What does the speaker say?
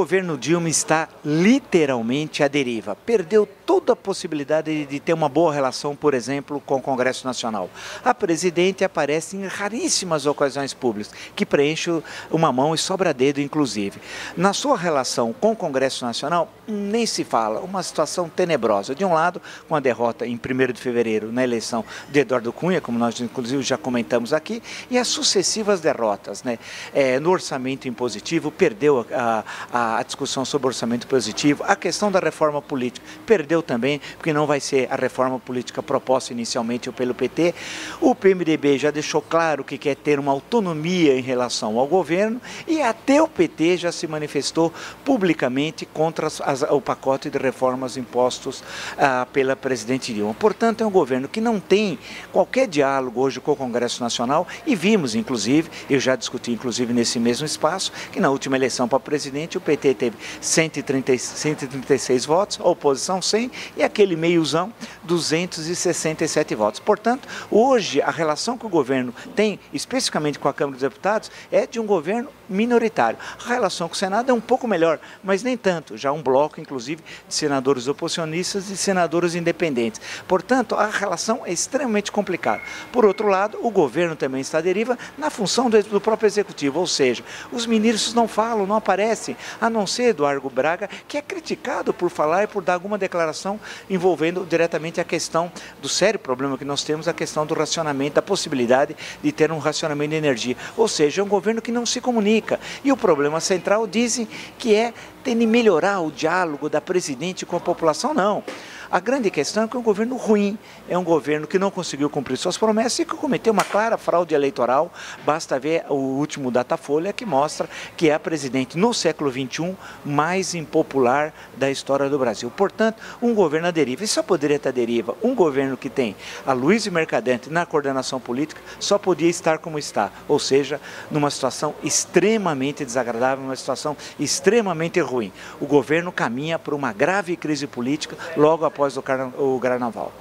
governo Dilma está literalmente à deriva. Perdeu toda a possibilidade de ter uma boa relação, por exemplo, com o Congresso Nacional. A presidente aparece em raríssimas ocasiões públicas, que preenche uma mão e sobra dedo, inclusive. Na sua relação com o Congresso Nacional, nem se fala, uma situação tenebrosa. De um lado, com a derrota em 1º de fevereiro na eleição de Eduardo Cunha, como nós inclusive já comentamos aqui, e as sucessivas derrotas, né? No orçamento impositivo, perdeu a discussão sobre orçamento positivo, a questão da reforma política, perdeu também, porque não vai ser a reforma política proposta inicialmente pelo PT. O PMDB já deixou claro que quer ter uma autonomia em relação ao governo e até o PT já se manifestou publicamente contra o pacote de reformas impostos pela presidente Dilma. Portanto, é um governo que não tem qualquer diálogo hoje com o Congresso Nacional e vimos, inclusive, eu já discuti inclusive nesse mesmo espaço, que na última eleição para presidente o PT teve 136 votos, a oposição 100 e aquele meiozão 267 votos. Portanto, hoje a relação que o governo tem, especificamente com a Câmara dos Deputados, é de um governo minoritário. A relação com o Senado é um pouco melhor, mas nem tanto. Já um bloco, inclusive, de senadores oposicionistas e senadores independentes. Portanto, a relação é extremamente complicada. Por outro lado, o governo também está à deriva na função do próprio executivo, ou seja, os ministros não falam, não aparecem, a não ser Eduardo Braga, que é criticado por falar e por dar alguma declaração envolvendo diretamente a questão do sério problema que nós temos, a questão do racionamento, da possibilidade de ter um racionamento de energia. Ou seja, é um governo que não se comunica. E o problema central dizem que é tem de melhorar o diálogo da presidente com a população, não. A grande questão é que é um governo ruim, é um governo que não conseguiu cumprir suas promessas e que cometeu uma clara fraude eleitoral. Basta ver o último Datafolha que mostra que é a presidente no século XXI mais impopular da história do Brasil. Portanto, um governo à deriva. E só poderia estar à deriva um governo que tem a Luiz Mercadante na coordenação política, só podia estar como está, ou seja, numa situação extremamente desagradável, uma situação extremamente ruim. O governo caminha para uma grave crise política logo após o Carnaval.